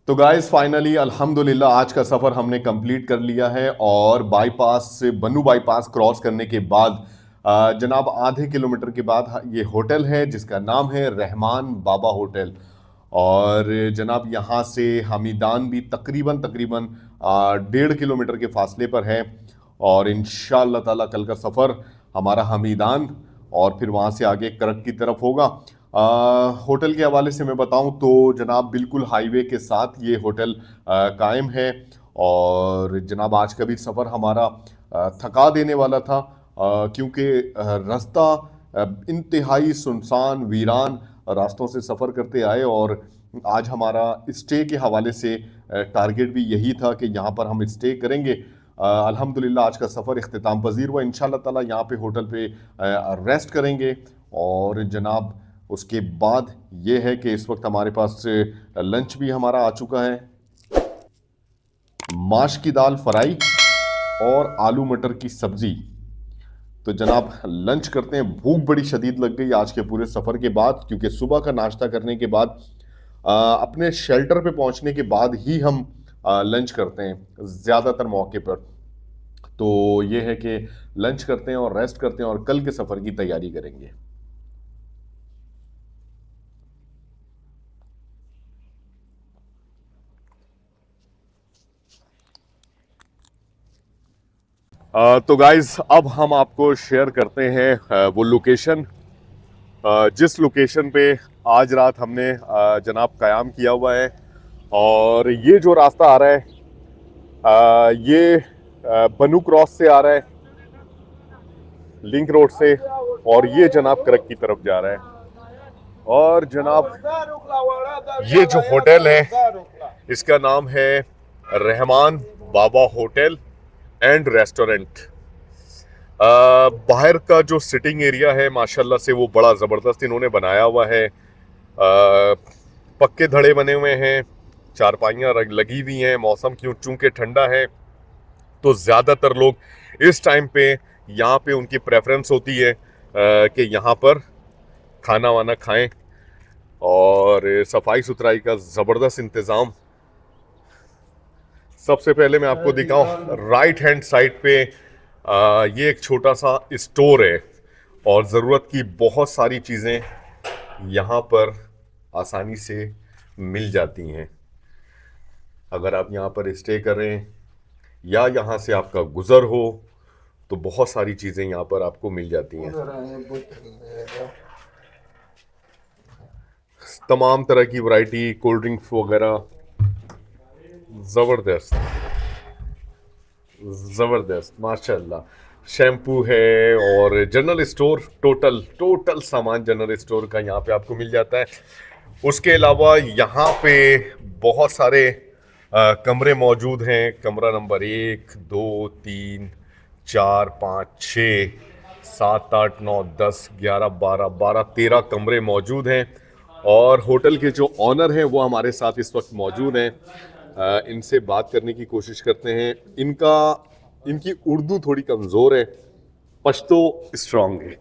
तो guys finally अल्हम्दुलिल्लाह आज का सफ़र हमने कंप्लीट कर लिया है और बाईपास से बन्नू बाईपास क्रॉस करने के बाद जनाब आधे किलोमीटर के बाद ये होटल है जिसका नाम है रहमान बाबा होटल। और जनाब यहाँ से हमीदान भी तकरीबन तकरीबन 1.5 किलोमीटर के फासले पर है। और इंशाअल्लाह ताला कल का सफ़र हमारा हमीदान और फिर वहाँ से आगे करक की तरफ होगा। होटल के हवाले से मैं बताऊं तो जनाब बिल्कुल हाईवे के साथ ये होटल कायम है। और जनाब आज का भी सफ़र हमारा थका देने वाला था, क्योंकि रास्ता इंतहाई सुनसान वीरान रास्तों से सफ़र करते आए। और आज हमारा स्टे के हवाले से टारगेट भी यही था कि यहाँ पर हम स्टे करेंगे। अल्हम्दुलिल्लाह आज का सफ़र इख्तिताम पजीर हुआ। इंशाअल्लाह ताला यहाँ पे होटल पे रेस्ट करेंगे। और जनाब उसके बाद ये है कि इस वक्त हमारे पास लंच भी हमारा आ चुका है। माश की दाल फ्राई और आलू मटर की सब्जी। तो जनाब लंच करते हैं। भूख बड़ी शदीद लग गई आज के पूरे सफ़र के बाद, क्योंकि सुबह का नाश्ता करने के बाद अपने शेल्टर पे पहुंचने के बाद ही हम लंच करते हैं ज़्यादातर मौके पर। तो ये है कि लंच करते हैं और रेस्ट करते हैं और कल के सफ़र की तैयारी करेंगे। तो गाइज अब हम आपको शेयर करते हैं वो लोकेशन, जिस लोकेशन पे आज रात हमने जनाब क़याम किया हुआ है। और ये जो रास्ता आ रहा है ये बन्नू क्रॉस से आ रहा है, लिंक रोड से, और ये जनाब करक की तरफ जा रहा है। और जनाब ये जो होटल है इसका नाम है रहमान बाबा होटल एंड रेस्टोरेंट। बाहर का जो सिटिंग एरिया है माशाल्लाह से वो बड़ा ज़बरदस्त इन्होंने बनाया हुआ है। पक्के धड़े बने हुए हैं, चारपाइयाँ लगी हुई हैं। मौसम क्यों चूंकि ठंडा है तो ज़्यादातर लोग इस टाइम पे यहाँ पे उनकी प्रेफरेंस होती है कि यहाँ पर खाना वाना खाएं। और सफाई सुथराई का ज़बरदस्त इंतज़ाम। सबसे पहले मैं आपको दिखाऊं राइट हैंड साइड पे ये एक छोटा सा स्टोर है और ज़रूरत की बहुत सारी चीज़ें यहाँ पर आसानी से मिल जाती हैं। अगर आप यहाँ पर स्टे करें या यहाँ से आपका गुज़र हो तो बहुत सारी चीज़ें यहाँ पर आपको मिल जाती हैं। तमाम तरह की वैरायटी, कोल्ड ड्रिंक्स वगैरह, ज़बरदस्त ज़बरदस्त माशाल्लाह। शैम्पू है और जनरल स्टोर, टोटल सामान जनरल स्टोर का यहाँ पे आपको मिल जाता है। उसके अलावा यहाँ पे बहुत सारे कमरे मौजूद हैं। कमरा नंबर 1, 2, 3, 4, 5, 6, 7, 8, 9, 10, 11, 12, 13 कमरे मौजूद हैं। और होटल के जो ऑनर हैं वो हमारे साथ इस वक्त मौजूद हैं। इनसे बात करने की कोशिश करते हैं। इनकी उर्दू थोड़ी कमज़ोर है, पश्तो स्ट्रांग है।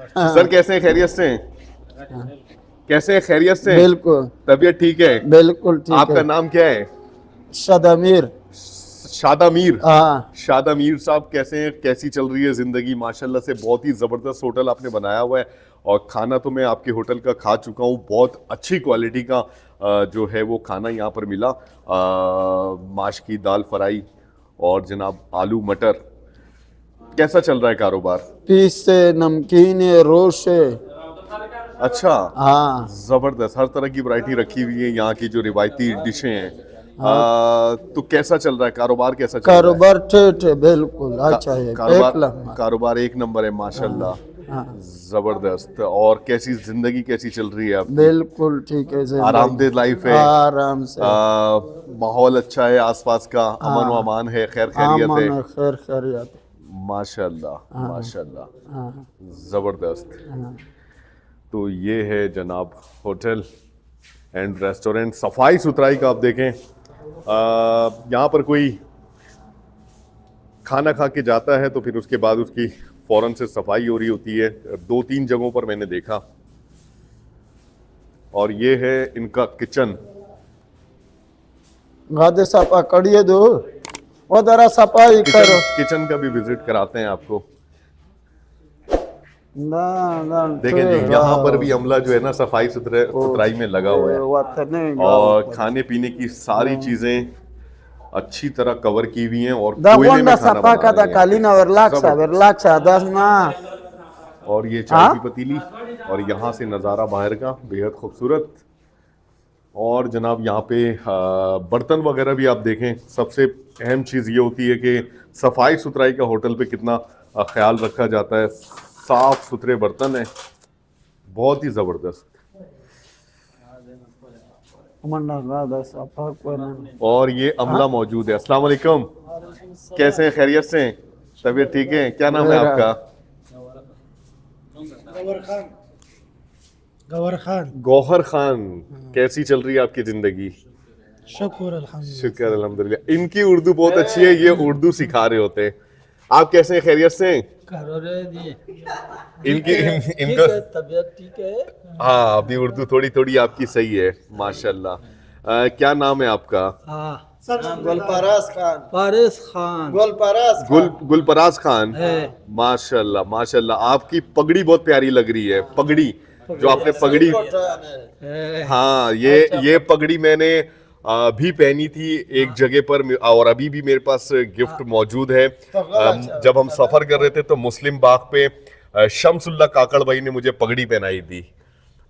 सर कैसे हैं, खैरियत से हैं? कैसे हैं, खैरियत से हैं? बिल्कुल तबीयत ठीक है? बिल्कुल ठीक आपका है। नाम क्या है? शदामीर। शादामीर। हाँ शादामीर साहब कैसे हैं, कैसी चल रही है ज़िंदगी? माशाल्लाह से बहुत ही ज़बरदस्त होटल आपने बनाया हुआ है और खाना तो मैं आपके होटल का खा चुका हूँ। बहुत अच्छी क्वालिटी का जो है वो खाना यहाँ पर मिला। माश की दाल फ्राई और जनाब आलू मटर। कैसा चल रहा है कारोबार? पीस से नमकीन है, रोश है। अच्छा, हाँ ज़बरदस्त। हर तरह की वैरायटी रखी हुई है, यहाँ की जो रिवायती डिशें हैं। तो कैसा चल रहा है कारोबार, कैसा चल रहा है? कारोबार ठीक है, बिल्कुल अच्छा है, एक कारोबार नंबर। कारोबार एक नंबर है माशाल्लाह। हाँ जबरदस्त। और कैसी जिंदगी कैसी चल रही है आपकी? बिल्कुल ठीक है, जिंदगी आरामदेह लाइफ है? आराम से। माहौल अच्छा है, आसपास का अमन व अमान है, खैर खैरियत है? आमन खैर खैरियत। माशाल्लाह माशाल्लाह, हाँ जबरदस्त। हाँ तो ये है जनाब होटल एंड रेस्टोरेंट। सफाई सुथराई का आप देखें, यहाँ पर कोई खाना खा के जाता है तो फिर उसके बाद उसकी फौरन से सफाई हो रही होती है। 2-3 जगहों पर मैंने देखा। और ये है इनका किचन। गादे सफा करिए दो वो जरा सफाई करो किचन का भी विजिट कराते हैं आपको। ना ना देखें जी, यहाँ पर भी अमला जो है ना सफाई सुथराई में लगा हुआ है और खाने पीने की सारी चीजें अच्छी तरह कवर की हुई हैं और कोयले में खाना सफा बना का रहे हैं। कालीना वर्लाक्सा दस ना और ये चाय की पतीली और यहाँ से नज़ारा बाहर का बेहद खूबसूरत। और जनाब यहाँ पे बर्तन वगैरह भी आप देखें, सबसे अहम चीज़ ये होती है कि सफाई सुथराई का होटल पे कितना ख्याल रखा जाता है। साफ सुथरे बर्तन हैं, बहुत ही ज़बरदस्त। और ये अमला मौजूद है। अस्सलाम वालेकुम, कैसे हैं? खैरियत से हैं? तबीयत ठीक है? क्या नाम है आपका? गौहर खान। कैसी चल रही है आपकी जिंदगी? शुक्र अल्हम्दुलिल्लाह। इनकी उर्दू बहुत अच्छी है, ये उर्दू सिखा रहे होते हैं। आप कैसे हैं? खैरियत से हैं? इनका तबीयत ठीक है। हाँ, अभी उर्दू थोड़ी थोड़ी आपकी सही है माशाल्लाह। क्या नाम है आपका? गुलपराज खान। गुलपराज खान। माशाल्लाह माशाल्लाह, आपकी पगड़ी बहुत प्यारी लग रही है। पगड़ी जो आपने पगड़ी, हाँ ये पगड़ी मैंने भी पहनी थी एक जगह पर और अभी भी मेरे पास गिफ्ट मौजूद है। जब हम सफर कर रहे थे तो मुस्लिम बाग पे शम्सुल्लाह काकड़ भाई ने मुझे पगड़ी पहनाई थी।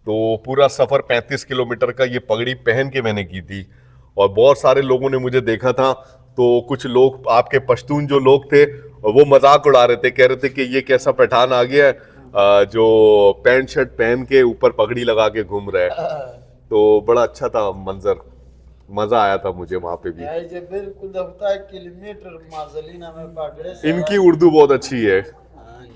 तो पूरा सफर 35 किलोमीटर का ये पगड़ी पहन के मैंने की थी और बहुत सारे लोगों ने मुझे देखा था। तो कुछ लोग आपके पश्तून जो लोग थे वो मजाक उड़ा रहे थे, कह रहे थे कि ये कैसा पठान आ गया है जो पैंट शर्ट पहन के ऊपर पगड़ी लगा के घूम रहा है। तो बड़ा अच्छा था मंजर, मजा आया था मुझे वहां पे भी। इनकी उर्दू बहुत अच्छी है,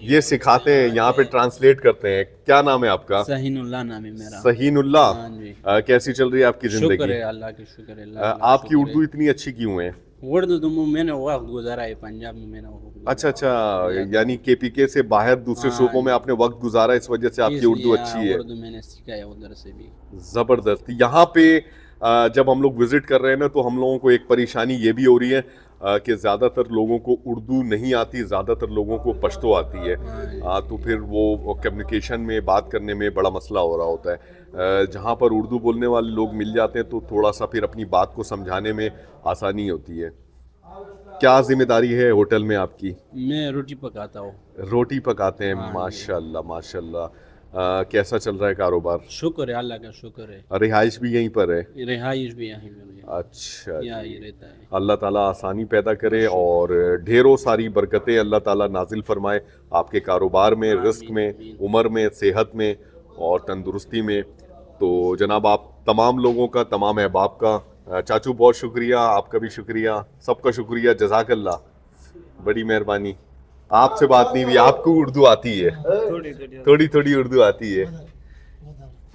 ये सिखाते हैं, यहाँ पे ट्रांसलेट करते हैं। क्या नाम है आपका? सहीनुल्लाह नाम है मेरा। सहीनुल्लाह। हाँ जी। कैसी चल रही है आपकी शुक्र जिंदगी? है अल्लाह की, शुक्र है। आपकी उर्दू इतनी अच्छी क्यों है? उर्दू तो मैंने वक्त गुजारा है पंजाब में, मैंने अच्छा अच्छा, यानी केपीके से बाहर दूसरे सूबों में आपने वक्त गुजारा, इस वजह से आपकी उर्दू अच्छी है। उर्दू मैंने सीखा है उधर से भी। जबरदस्त। यहाँ पे जब हम लोग विजिट कर रहे हैं ना तो हम लोगों को एक परेशानी ये भी हो रही है कि ज़्यादातर लोगों को उर्दू नहीं आती, ज़्यादातर लोगों को पश्तो आती है। तो फिर वो कम्युनिकेशन में बात करने में बड़ा मसला हो रहा होता है। जहाँ पर उर्दू बोलने वाले लोग मिल जाते हैं तो थोड़ा सा फिर अपनी बात को समझाने में आसानी होती है। क्या जिम्मेदारी है होटल में आपकी? मैं रोटी पकाता हूँ। रोटी पकाते हैं, माशाल्लाह माशाल्लाह। कैसा चल रहा है कारोबार? शुक्र है अल्लाह का, शुक्र है। रिहाइश भी यहीं पर है? रिहाइश भी यहीं पर है। अच्छा, यहीं रहता है। अल्लाह ताला आसानी पैदा करे और ढेरों सारी बरकतें अल्लाह ताला नाजिल फरमाए आपके कारोबार में, रिस्क में, उम्र में, सेहत में और तंदुरुस्ती में। तो जनाब आप तमाम लोगों का, तमाम अहबाब का, चाचू बहुत शुक्रिया, आपका भी शुक्रिया, सबका शुक्रिया, जज़ाकल्लाह, बड़ी मेहरबानी। आपसे बात नहीं हुई, आपको उर्दू आती है? थोड़ी थोड़ी उर्दू आती है।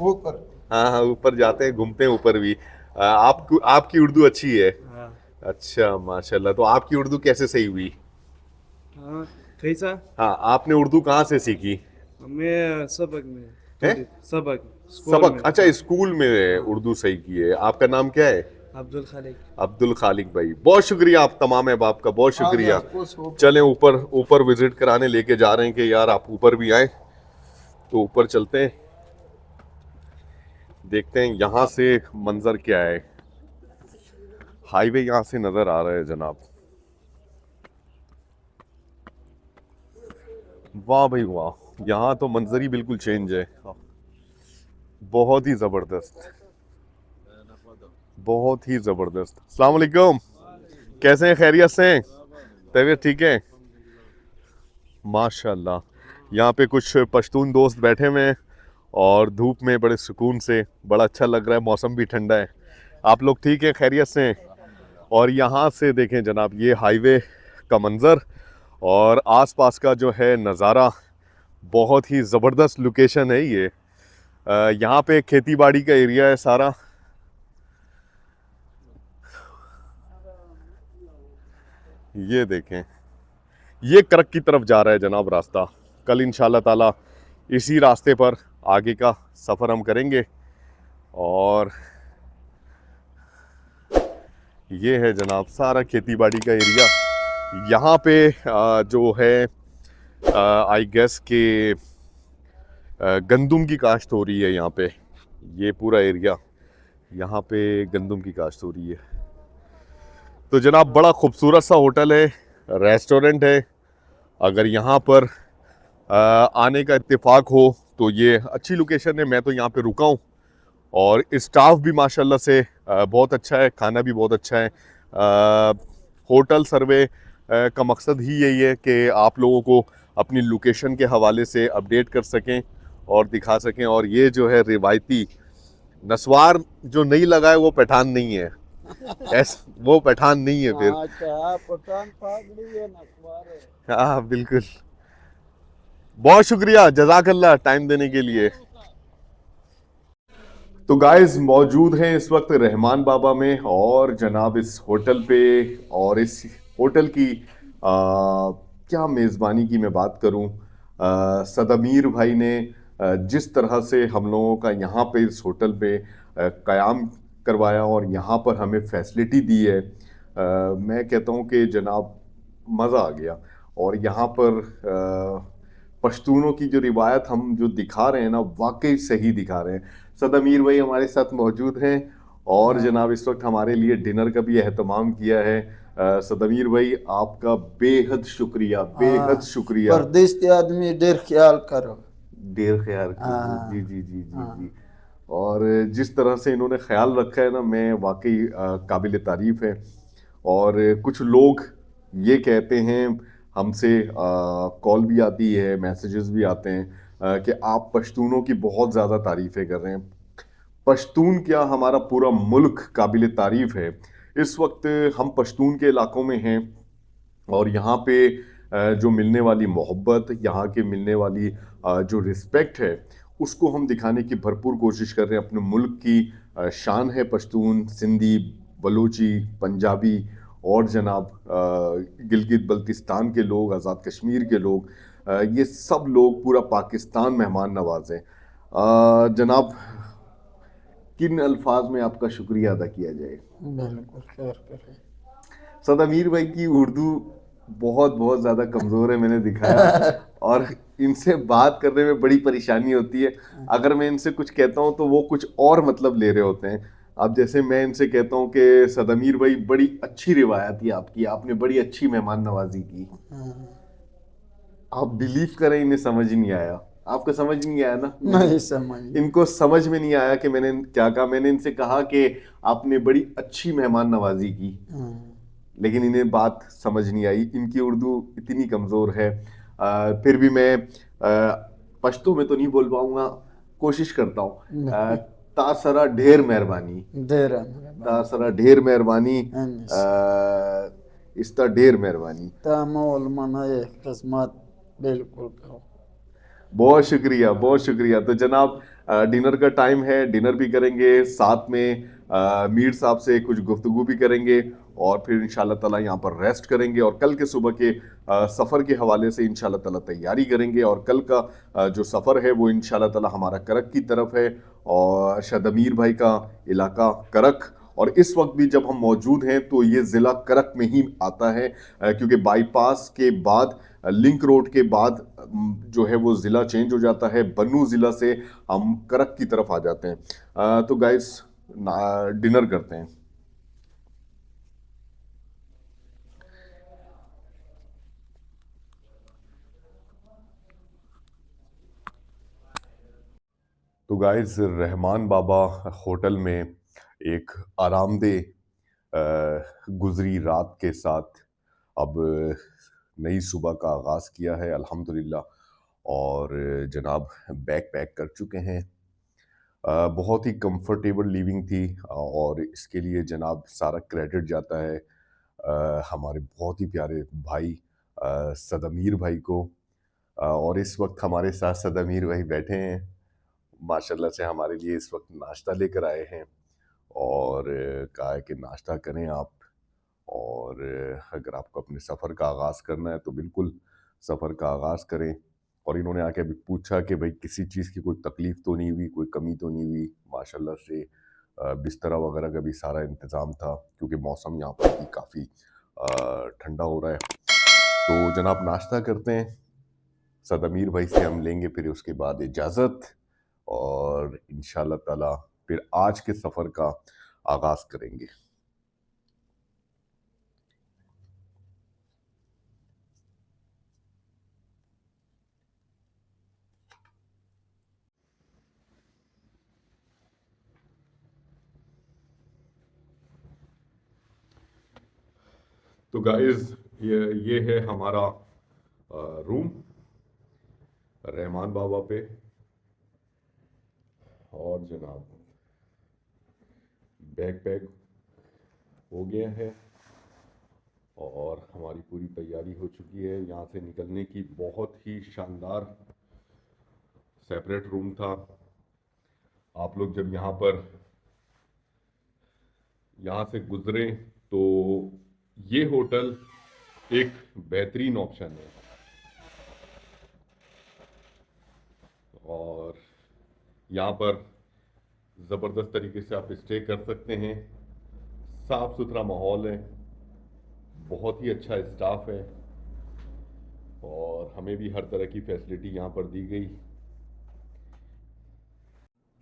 ऊपर हाँ हाँ, ऊपर जाते हैं, घूमते हैं ऊपर भी। आपको, आपकी उर्दू अच्छी है? अच्छा माशाल्लाह। तो आपकी उर्दू कैसे सही हुई? कैसा? हाँ, आपने उर्दू कहाँ से सीखी? मैं सबक में। हैं? सबक। अच्छा, स्कूल में उर्दू सही की है। आपका नाम क्या है? अब्दुल खालिक। अब्दुल खालिक भाई, बहुत शुक्रिया आप तमाम अहबाब का, बहुत शुक्रिया। चलें ऊपर विजिट कराने लेके जा रहे हैं कि यार आप ऊपर भी आए। तो ऊपर चलते हैं, देखते हैं यहाँ से मंजर क्या है। हाईवे यहाँ से नजर आ रहा है जनाब। वाह भाई वाह, यहाँ तो मंजर ही बिल्कुल चेंज है, बहुत ही जबरदस्त, बहुत ही जबरदस्त। अस्सलाम वालेकुम, कैसे हैं? खैरियत से हैं? तबीयत ठीक है? माशाल्लाह। यहाँ पे कुछ पश्तून दोस्त बैठे हुए हैं और धूप में बड़े सुकून से, बड़ा अच्छा लग रहा है, मौसम भी ठंडा है। आप लोग ठीक है? खैरियत से हैं? और यहाँ से देखें जनाब, ये हाईवे का मंज़र और आसपास का जो है नज़ारा, बहुत ही ज़बरदस्त लोकेशन है ये। यहाँ पे खेती बाड़ी का एरिया है सारा। ये देखें, ये करक की तरफ जा रहा है जनाब रास्ता। कल इंशाल्लाह ताला इसी रास्ते पर आगे का सफ़र हम करेंगे। और ये है जनाब सारा खेती बाड़ी का एरिया। यहाँ पे जो है आई गेस के गंदुम की काश्त हो रही है यहाँ पे। ये पूरा एरिया यहाँ पे गंदुम की काश्त हो रही है। तो जनाब बड़ा खूबसूरत सा होटल है, रेस्टोरेंट है। अगर यहाँ पर आने का इत्तेफाक हो तो ये अच्छी लोकेशन है। मैं तो यहाँ पे रुका हूँ और स्टाफ भी माशाल्लाह से बहुत अच्छा है, खाना भी बहुत अच्छा है। होटल सर्वे का मकसद ही यही है कि आप लोगों को अपनी लोकेशन के हवाले से अपडेट कर सकें और दिखा सकें। और ये जो है रिवायती नस्वार जो नहीं लगा है वो पठान नहीं है। वो पठान नहीं है फिर। अच्छा पठान पागली है नस्वार है। हाँ बिल्कुल। बहुत शुक्रिया, जज़ाकल्लाह टाइम देने के लिए। तो गाइस मौजूद हैं इस वक्त रहमान बाबा में और जनाब इस होटल पे। और इस होटल की क्या मेज़बानी की मैं बात करूं, सदमीर भाई ने जिस तरह से हम लोगों का यहाँ पे इस होटल पे क़याम करवाया और यहाँ पर हमें फैसिलिटी दी है, मैं कहता हूँ कि जनाब मज़ा आ गया। और यहाँ पर पश्तूनों की जो रिवायत हम जो दिखा रहे हैं ना, वाकई सही दिखा रहे हैं। सदमीर भाई हमारे साथ मौजूद हैं और जनाब इस वक्त हमारे लिए डिनर का भी एहतमाम किया है। सदमीर भाई आपका बेहद शुक्रिया, बेहद शुक्रिया। परदेसी आदमी देर ख्याल करो। देर ख्याल करो। जी जी जी जी जी। और जिस तरह से इन्होंने ख्याल रखा है ना, मैं वाकई काबिल तारीफ है। और कुछ लोग ये कहते हैं हमसे, कॉल भी आती है, मैसेजेस भी आते हैं कि आप पश्तूनों की बहुत ज़्यादा तारीफ़ें कर रहे हैं। पश्तून क्या, हमारा पूरा मुल्क काबिल तारीफ़ है। इस वक्त हम पश्तून के इलाकों में हैं और यहाँ पे जो मिलने वाली मोहब्बत, यहाँ के मिलने वाली जो रिस्पेक्ट है, उसको हम दिखाने की भरपूर कोशिश कर रहे हैं। अपने मुल्क की शान है पश्तून, सिंधी, बलूची, पंजाबी और जनाब गिलगित बल्तिस्तान के लोग, आज़ाद कश्मीर के लोग, ये सब लोग, पूरा पाकिस्तान मेहमान नवाज है। जनाब किन अल्फाज में आपका शुक्रिया अदा किया जाए? बिल्कुल खैर करे। सदमीर भाई की उर्दू बहुत बहुत ज़्यादा कमज़ोर है, मैंने दिखाया। और इनसे बात करने में बड़ी परेशानी होती है। अगर मैं इनसे कुछ कहता हूँ तो वो कुछ और मतलब ले रहे होते हैं। अब जैसे मैं इनसे कहता हूँ कि सदमीर भाई बड़ी अच्छी रिवायत थी आपकी, आपने बड़ी अच्छी मेहमान नवाजी की, आप बिलीव करें इन्हें समझ ही नहीं आया। आपको समझ नहीं आया ना? नहीं समझ। इनको समझ में नहीं आया कि मैंने क्या कहा। मैंने इनसे कहा कि आपने बड़ी अच्छी मेहमान नवाजी की, लेकिन इन्हें बात समझ नहीं आई। इनकी उर्दू इतनी कमज़ोर है। फिर भी मैं पश्तो में तो नहीं बोल पाऊंगा, कोशिश करता हूँ। तासरा ढेर मेहरबानी, देर तासरा ढेर मेहरबानी, इसका ढेर मेहरबानी। तामोल मनाए किस्मत बिल्कुल कहो। बहुत शुक्रिया, बहुत शुक्रिया। तो जनाब डिनर का टाइम है, डिनर भी करेंगे, साथ में मीर साहब से कुछ गुफ्तगू भी करेंगे और फिर इंशाल्लाह ताला यहाँ पर रेस्ट करेंगे और कल के सुबह के सफ़र के हवाले से इंशाल्लाह ताला तैयारी करेंगे। और कल का जो सफ़र है वो इंशाल्लाह ताला हमारा करक की तरफ है और शदमीर भाई का इलाका करक। और इस वक्त भी जब हम मौजूद हैं तो ये ज़िला करक में ही आता है, क्योंकि बाईपास के बाद, लिंक रोड के बाद जो है वो ज़िला चेंज हो जाता है। बन्नू ज़िला से हम करक की तरफ आ जाते हैं। तो गाइस डिनर करते हैं। तो गाइस रहमान बाबा होटल में एक आरामदेह गुजरी रात के साथ अब नई सुबह का आगाज़ किया है अल्हम्दुलिल्लाह। और जनाब बैग पैक कर चुके हैं। बहुत ही कंफर्टेबल लिविंग थी और इसके लिए जनाब सारा क्रेडिट जाता है हमारे बहुत ही प्यारे भाई सदमीर भाई को। और इस वक्त हमारे साथ सदमीर भाई बैठे हैं, माशाल्लाह से हमारे लिए इस वक्त नाश्ता लेकर आए हैं और कहा है कि नाश्ता करें आप। और अगर आपको अपने सफ़र का आगाज़ करना है तो बिल्कुल सफ़र का आगाज़ करें। और इन्होंने आके अभी पूछा कि भाई किसी चीज़ की कोई तकलीफ़ तो नहीं हुई, कोई कमी तो नहीं हुई? माशाल्लाह से बिस्तरा वगैरह का भी सारा इंतज़ाम था, क्योंकि मौसम यहाँ पर भी काफ़ी ठंडा हो रहा है। तो जनाब नाश्ता करते हैं, सदमीर भाई से हम लेंगे फिर उसके बाद इजाज़त, और इंशाल्लाह ताला फिर आज के सफ़र का आगाज़ करेंगे। तो गाइस ये है हमारा रूम रहमान बाबा पे, और जनाब बैग पैक हो गया है और हमारी पूरी तैयारी हो चुकी है यहाँ से निकलने की। बहुत ही शानदार सेपरेट रूम था। आप लोग जब यहाँ से गुजरे तो ये होटल एक बेहतरीन ऑप्शन है, और यहाँ पर ज़बरदस्त तरीके से आप स्टे कर सकते हैं। साफ सुथरा माहौल है, बहुत ही अच्छा स्टाफ है, और हमें भी हर तरह की फैसिलिटी यहाँ पर दी गई।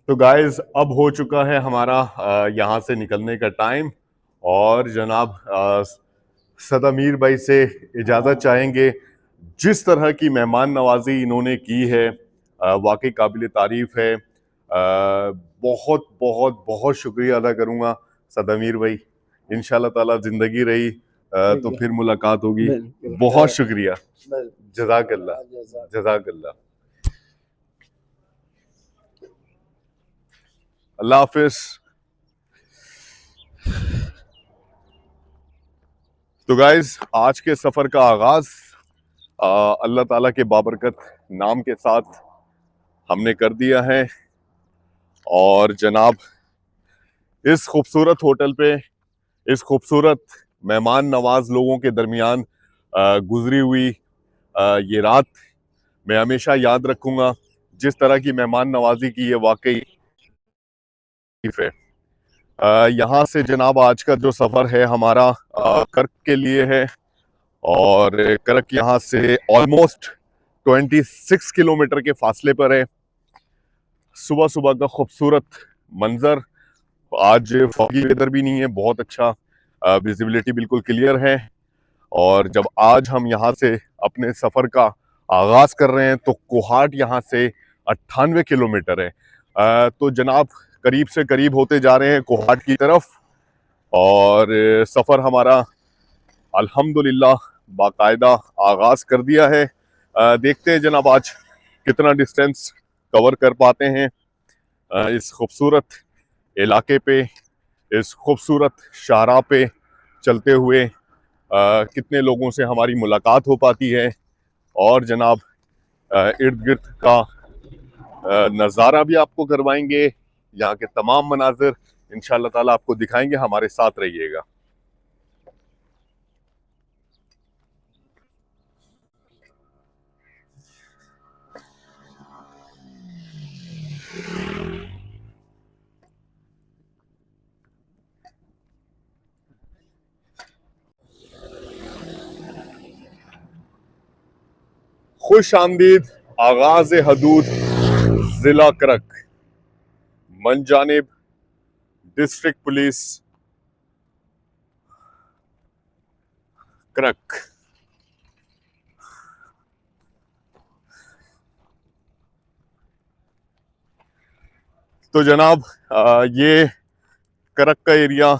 तो गाइस अब हो चुका है हमारा यहाँ से निकलने का टाइम, और जनाब सदमीर भाई से इजाज़त चाहेंगे। जिस तरह की मेहमान नवाजी इन्होंने की है वाकई काबिल तारीफ है। बहुत बहुत बहुत शुक्रिया अदा करूँगा सदमीर भाई। इंशाल्लाह ताला जिंदगी रही तो फिर मुलाकात होगी। बहुत शुक्रिया, जज़ाकल्लाह जज़ाकल्लाह। अल्लाह हाफिज। तो गाइज आज के सफर का आगाज अल्लाह ताला के बाबरकत नाम के साथ हमने कर दिया है, और जनाब इस खूबसूरत होटल पे इस खूबसूरत मेहमान नवाज लोगों के दरमियान गुजरी हुई ये रात मैं हमेशा याद रखूंगा। जिस तरह की मेहमान नवाजी की, ये वाकई है। यहाँ से जनाब आज का जो सफ़र है हमारा कर्क के लिए है, और कर्क यहाँ से ऑलमोस्ट 26 किलोमीटर के फासले पर है। सुबह सुबह का खूबसूरत मंजर, आज फॉगी वेदर भी नहीं है, बहुत अच्छा, विजिबिलिटी बिल्कुल क्लियर है। और जब आज हम यहाँ से अपने सफ़र का आगाज़ कर रहे हैं तो कोहाट यहाँ से 98 किलोमीटर है। तो जनाब करीब से करीब होते जा रहे हैं कोहाट की तरफ, और सफ़र हमारा अल्हम्दुलिल्लाह बाकायदा आगाज़ कर दिया है। देखते हैं जनाब आज कितना डिस्टेंस कवर कर पाते हैं इस खूबसूरत इलाके पे, इस खूबसूरत शाहराह पे चलते हुए। कितने लोगों से हमारी मुलाकात हो पाती है, और जनाब इर्द गिर्द का नज़ारा भी आपको करवाएंगे, यहाँ के तमाम मनाजिर इंशाअल्लाह ताला आपको दिखाएंगे। हमारे साथ रहिएगा। खुश आमदीद आगाज हदूद जिला करक, मनजानिब डिस्ट्रिक्ट पुलिस करक। तो जनाब ये करक का एरिया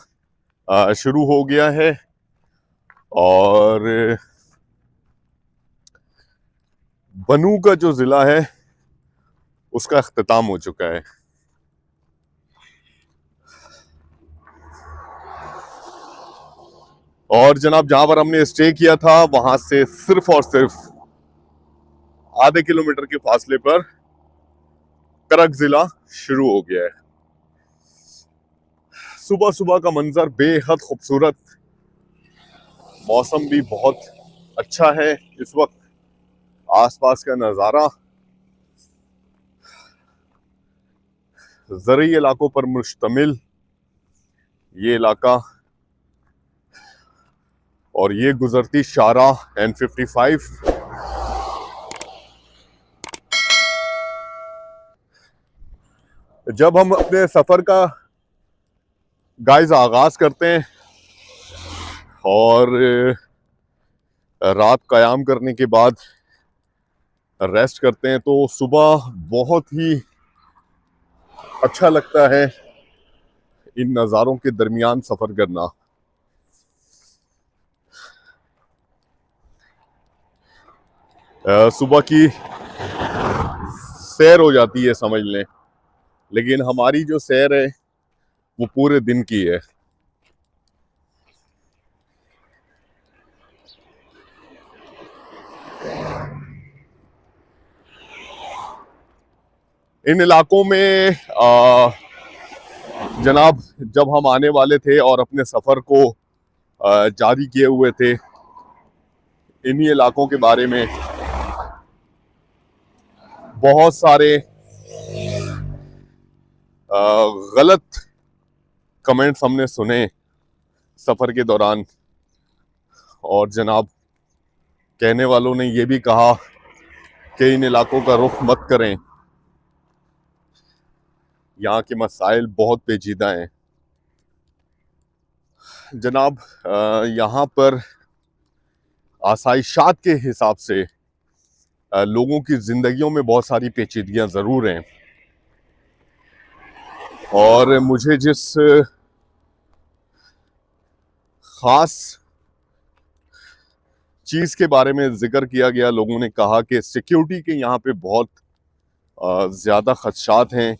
शुरू हो गया है, और बनू का जो जिला है उसका अख्तिताम हो चुका है। और जनाब जहां पर हमने स्टे किया था वहां से सिर्फ और सिर्फ आधे किलोमीटर के फासले पर करक जिला शुरू हो गया है। सुबह सुबह का मंजर बेहद खूबसूरत, मौसम भी बहुत अच्छा है इस वक्त। आसपास का नज़ारा ज़रूरी इलाकों पर मुश्तमिल ये इलाका और ये गुजरती शारा N55। जब हम अपने सफर का गाइस आगाज करते हैं और रात कयाम करने के बाद रेस्ट करते हैं तो सुबह बहुत ही अच्छा लगता है इन नज़ारों के दरमियान सफर करना। सुबह की सैर हो जाती है समझ लें, लेकिन हमारी जो सैर है वो पूरे दिन की है। इन इलाकों में जनाब जब हम आने वाले थे और अपने सफर को जारी किए हुए थे, इन्हीं इलाकों के बारे में बहुत सारे गलत कमेंट्स हमने सुने सफर के दौरान, और जनाब कहने वालों ने यह भी कहा कि इन इलाकों का रुख मत करें, यहाँ के मसाइल बहुत पेचीदा हैं। जनाब यहाँ पर आसाइशात के हिसाब से लोगों की जिंदगियों में बहुत सारी पेचीदगियां जरूर हैं, और मुझे जिस खास चीज के बारे में जिक्र किया गया, लोगों ने कहा कि सिक्योरिटी के यहाँ पे बहुत ज्यादा खदशात हैं,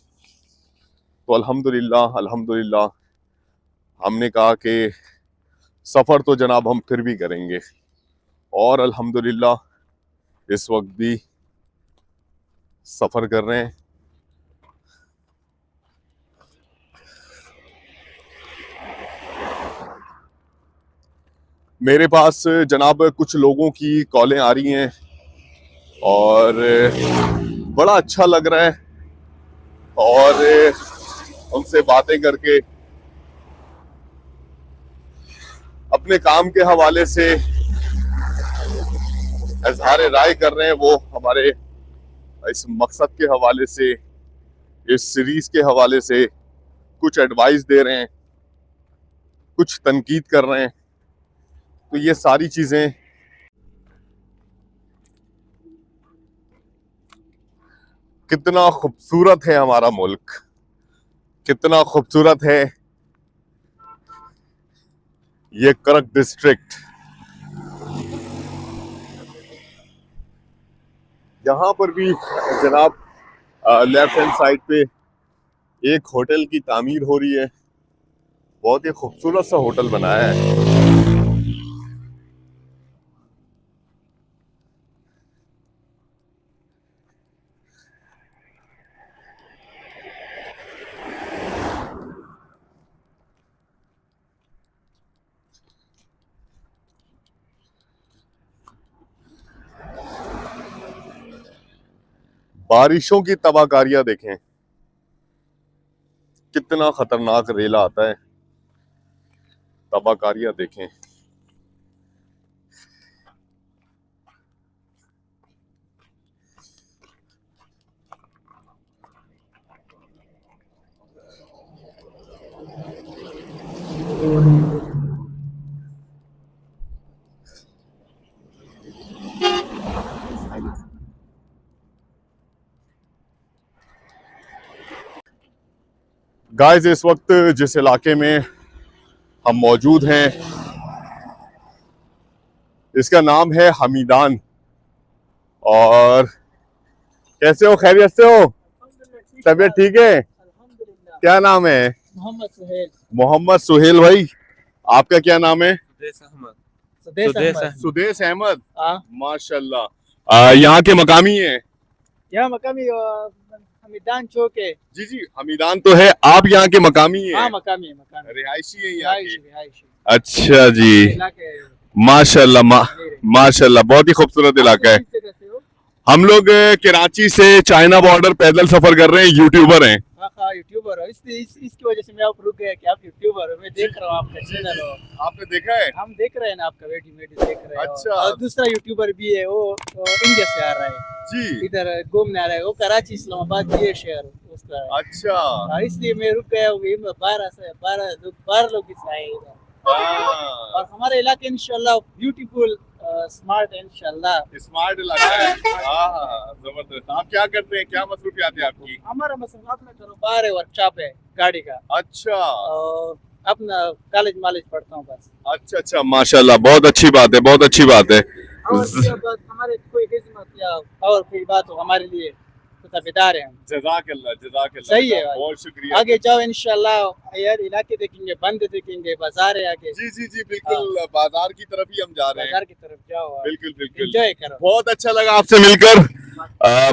तो अल्हम्दुलिल्लाह हमने कहा कि सफ़र तो जनाब हम फिर भी करेंगे, और अल्हम्दुलिल्लाह इस वक्त भी सफ़र कर रहे हैं। मेरे पास जनाब कुछ लोगों की कॉलें आ रही हैं और बड़ा अच्छा लग रहा है, और उनसे बातें करके अपने काम के हवाले से इज़हार राय कर रहे हैं। वो हमारे इस मकसद के हवाले से, इस सीरीज के हवाले से कुछ एडवाइस दे रहे हैं, कुछ तनकीद कर रहे हैं। तो ये सारी चीजें कितना खूबसूरत है हमारा मुल्क, कितना खूबसूरत है ये करक डिस्ट्रिक्ट। यहाँ पर भी जनाब लेफ्ट हैंड साइड पे एक होटल की तामीर हो रही है, बहुत ही खूबसूरत सा होटल बनाया है। बारिशों की तबाहकारियां देखें, कितना खतरनाक रेला आता है, तबाहकारियां देखें। गाइस इस वक्त जिस इलाके में हम मौजूद हैं इसका नाम है हमीदान। और कैसे हो, खैरियत से हो, तबीयत ठीक है? क्या नाम है? मोहम्मद सुहेल। मोहम्मद सुहेल भाई, आपका क्या नाम है? सुदेश अहमद। माशाल्लाह। यहाँ के मकामी हैं? यहाँ मकामी हमीदान चौक है। जी जी, हमीदान तो है, आप यहाँ के मकामी हैं? हाँ मकामी है, मकामी रिहायशी है यहाँ के? रिहायशी। अच्छा जी, माशाल्लाह माशाल्लाह, बहुत ही खूबसूरत इलाका है। हम लोग कराची से चाइना बॉर्डर पैदल सफर कर रहे हैं, यूट्यूबर हैं। हाँ हाँ यूट्यूबर हो, इसलिए इसकी वजह से मैं आप रुक गया कि आप यूट्यूबर हो। मैं देख रहा हूँ आपका चैनल हो, आपने देखा है? हम देख रहे हैं ना आपका वीडियो देख रहे हैं। अच्छा। और दूसरा यूट्यूबर भी है, वो इंडिया से आ रहा है, जी। इधर घूमने आ रहा है। वो कराची इस्लामाबाद ये शहर उसका है। अच्छा। हाँ, इसलिए मैं रुक गया हूँ। 12 लोग इस आए इधर। हाँ। और हमारे इलाके इंशाल्लाह ब्यूटीफुल स्मार्ट इंशाल्लाह। स्मार्ट इलाका है। हाँ, जबरदस्त। आप क्या करते हैं, क्या मसरूफियात है आपकी? हमारा मसला अपना कारोबार है, वर्कशॉप है गाड़ी का। अच्छा। और अपना कॉलेज मालेज पढ़ता हूँ बस। अच्छा अच्छा, माशाल्लाह, बहुत अच्छी बात है, बहुत अच्छी बात है। और क्या बात, हमारे कोई खिदमत या और कोई बात हो हमारे लिए तो ताबेदार हैं हम। जज़ाकल्लाह, जज़ाकल्लाह। सही है भाई। बहुत शुक्रिया। आगे जाओ इंशाल्लाह यार, इलाके देखेंगे, बंद देखेंगे, बाजार है आगे। जी जी जी, बिल्कुल बाजार की तरफ ही हम जा रहे हैं। बाजार की तरफ जाओ आप। बिल्कुल बिल्कुल। एंजॉय करो। बहुत अच्छा लगा आपसे मिलकर,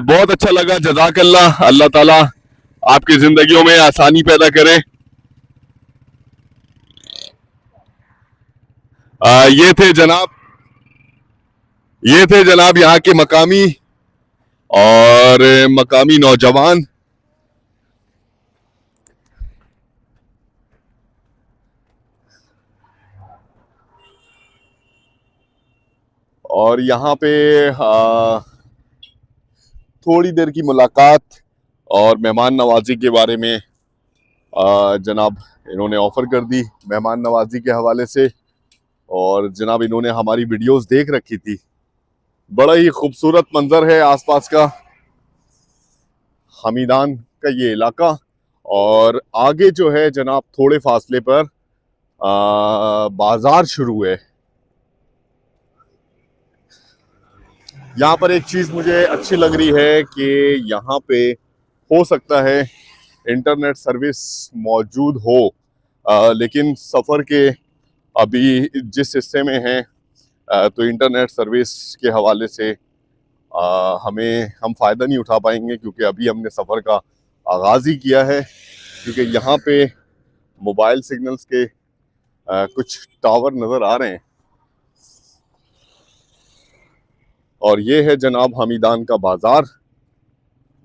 बहुत अच्छा लगा। जज़ाकल्लाह। अल्लाह ताला आपकी जिंदगियों में आसानी पैदा करे। ये थे जनाब यहाँ के मकामी और मकामी नौजवान। और यहाँ पे थोड़ी देर की मुलाकात और मेहमान नवाजी के बारे में जनाब इन्होंने ऑफर कर दी, मेहमान नवाजी के हवाले से। और जनाब इन्होंने हमारी वीडियोस देख रखी थी। बड़ा ही खूबसूरत मंजर है आसपास का, हमीदान का ये इलाका। और आगे जो है जनाब थोड़े फासले पर बाजार शुरू है। यहाँ पर एक चीज मुझे अच्छी लग रही है कि यहाँ पे हो सकता है इंटरनेट सर्विस मौजूद हो, लेकिन सफ़र के अभी जिस हिस्से में है तो इंटरनेट सर्विस के हवाले से हम फ़ायदा नहीं उठा पाएंगे, क्योंकि अभी हमने सफ़र का आगाज़ ही किया है। क्योंकि यहाँ पे मोबाइल सिग्नल्स के कुछ टावर नज़र आ रहे हैं। और ये है जनाब हमीदान का बाज़ार,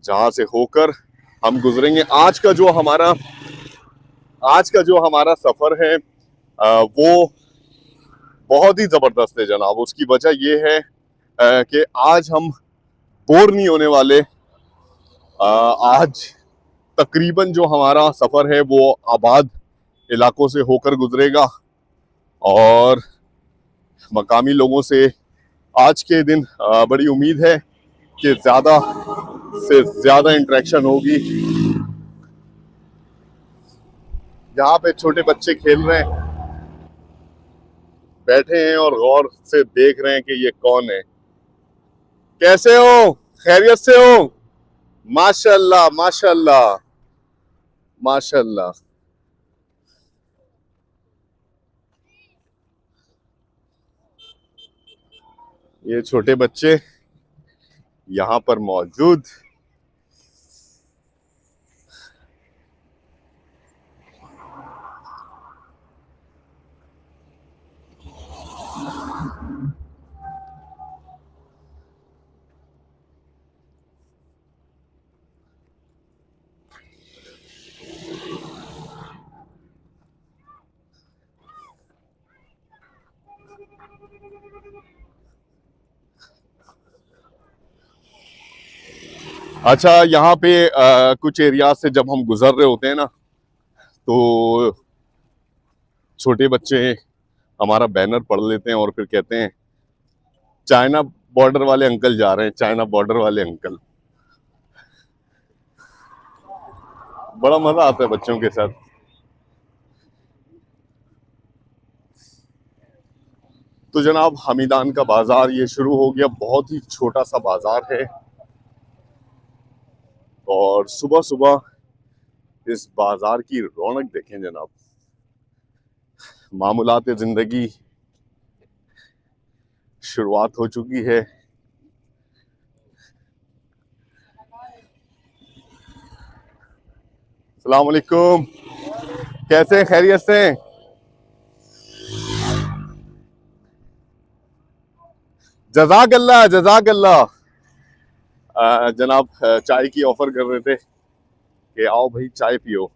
जहाँ से होकर हम गुजरेंगे। आज का जो हमारा सफ़र है वो बहुत ही ज़बरदस्त है जनाब। उसकी वजह ये है कि आज हम बोर नहीं होने वाले। आज तकरीबन जो हमारा सफ़र है वो आबाद इलाकों से होकर गुजरेगा और मकामी लोगों से आज के दिन बड़ी उम्मीद है कि ज़्यादा से ज़्यादा इंटरेक्शन होगी। यहाँ पे छोटे बच्चे खेल रहे हैं, बैठे हैं और गौर से देख रहे हैं कि ये कौन है। कैसे हो? खैरियत से हो? माशाल्लाह माशाल्लाह माशाल्लाह। ये छोटे बच्चे यहाँ पर मौजूद। अच्छा, यहाँ पे कुछ एरिया से जब हम गुजर रहे होते हैं ना, तो छोटे बच्चे हमारा बैनर पढ़ लेते हैं और फिर कहते हैं चाइना बॉर्डर वाले अंकल जा रहे हैं, चाइना बॉर्डर वाले अंकल। बड़ा मजा आता है बच्चों के साथ। तो जनाब हमीदान का बाजार ये शुरू हो गया। बहुत ही छोटा सा बाजार है और सुबह सुबह इस बाजार की रौनक देखें जनाब। मामूलात जिंदगी शुरुआत हो चुकी है। अस्सलाम वालेकुम, कैसे हैं? खैरियत से हैं? जज़ाकल्लाह जज़ाकल्लाह। जनाब चाय की ऑफर कर रहे थे कि आओ भाई चाय पियो।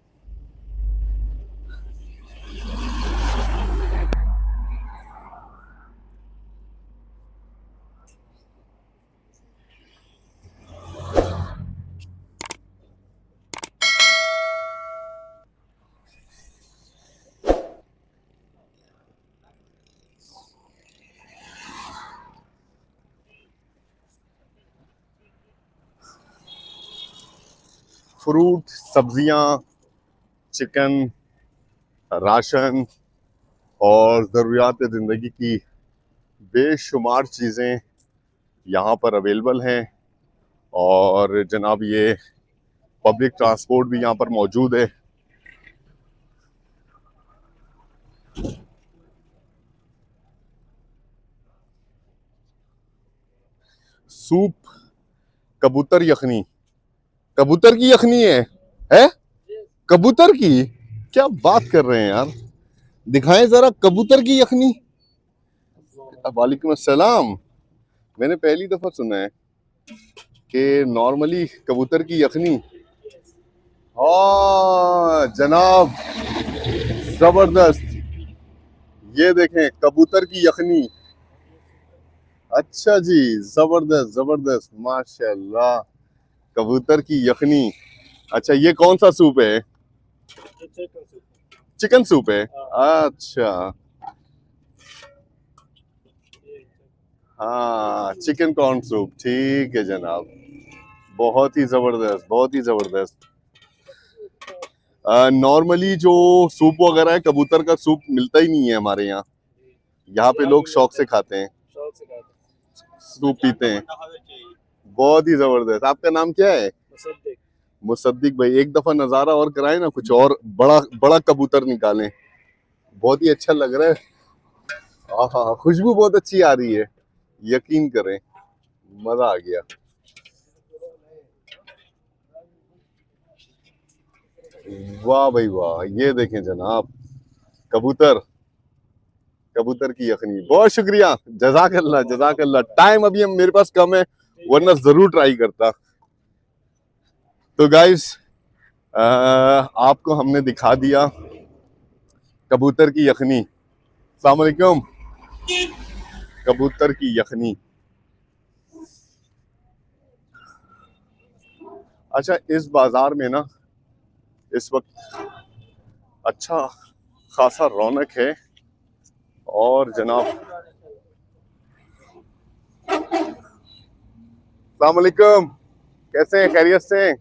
फ्रूट, सब्जियां, चिकन, राशन और ज़रूरियात ज़िंदगी की बेशुमार चीज़ें यहाँ पर अवेलेबल हैं। और जनाब ये पब्लिक ट्रांसपोर्ट भी यहाँ पर मौजूद है। सूप, कबूतर यखनी, कबूतर की यखनी है कबूतर की? क्या बात कर रहे हैं यार, दिखाएं जरा कबूतर की यखनी। वालेकुम अस्सलाम। मैंने पहली दफा सुना है कि नॉर्मली कबूतर की यखनी। हाँ जनाब, जबरदस्त, ये देखें कबूतर की यखनी। अच्छा जी, जबरदस्त जबरदस्त, माशाल्लाह, कबूतर की यखनी। अच्छा ये कौन सा सूप है? चिकन सूप है। अच्छा हाँ, चिकन कॉर्न सूप, ठीक है जनाब, बहुत ही जबरदस्त, बहुत ही जबरदस्त। नॉर्मली जो सूप वगैरह है, कबूतर का सूप मिलता ही नहीं है हमारे यहाँ। यहाँ पे लोग शौक से खाते हैं, सूप पीते हैं। बहुत ही जबरदस्त। आपका नाम क्या है? मुसद्दिक भाई, एक दफा नजारा और कराए ना, कुछ और बड़ा बड़ा कबूतर निकालें, बहुत ही अच्छा लग रहा है। हाँ, खुशबू बहुत अच्छी आ रही है, यकीन करें, मजा आ गया। वाह भाई वाह, ये देखें जनाब, कबूतर, कबूतर की यखनी। बहुत शुक्रिया, जज़ाकल्लाह जज़ाकल्लाह। टाइम अभी हम मेरे पास कम है, वरना जरूर ट्राई करता। तो गाइस, आपको हमने दिखा दिया कबूतर की यखनी। अस्सलाम वालेकुम। कबूतर की यखनी। अच्छा, इस बाजार में ना इस वक्त अच्छा खासा रौनक है। और जनाब, अस्सलाम वालेकुम, कैसे हैं? खैरियत से हैं?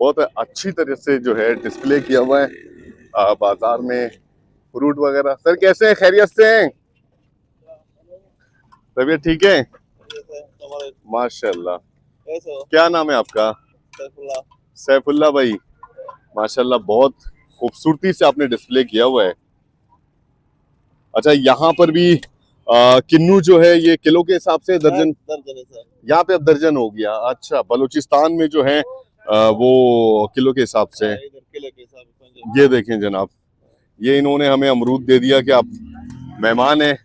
बहुत अच्छी तरह से जो है डिस्प्ले किया हुआ है बाजार में, फ्रूट वगैरह। सर कैसे हैं? खैरियत से हैं? तबीयत ठीक है? माशाल्लाह। क्या नाम है आपका? सैफुल्लाह भाई, माशाल्लाह, बहुत खूबसूरती से आपने डिस्प्ले किया हुआ है। अच्छा, यहाँ पर भी किन्नू जो है ये किलो के हिसाब से दर्जन? यहाँ पे अब दर्जन हो गया। अच्छा, बलूचिस्तान में जो है वो किलो के हिसाब से। ये देखें जनाब, ये इन्होंने हमें अमरूद दे दिया कि आप मेहमान हैं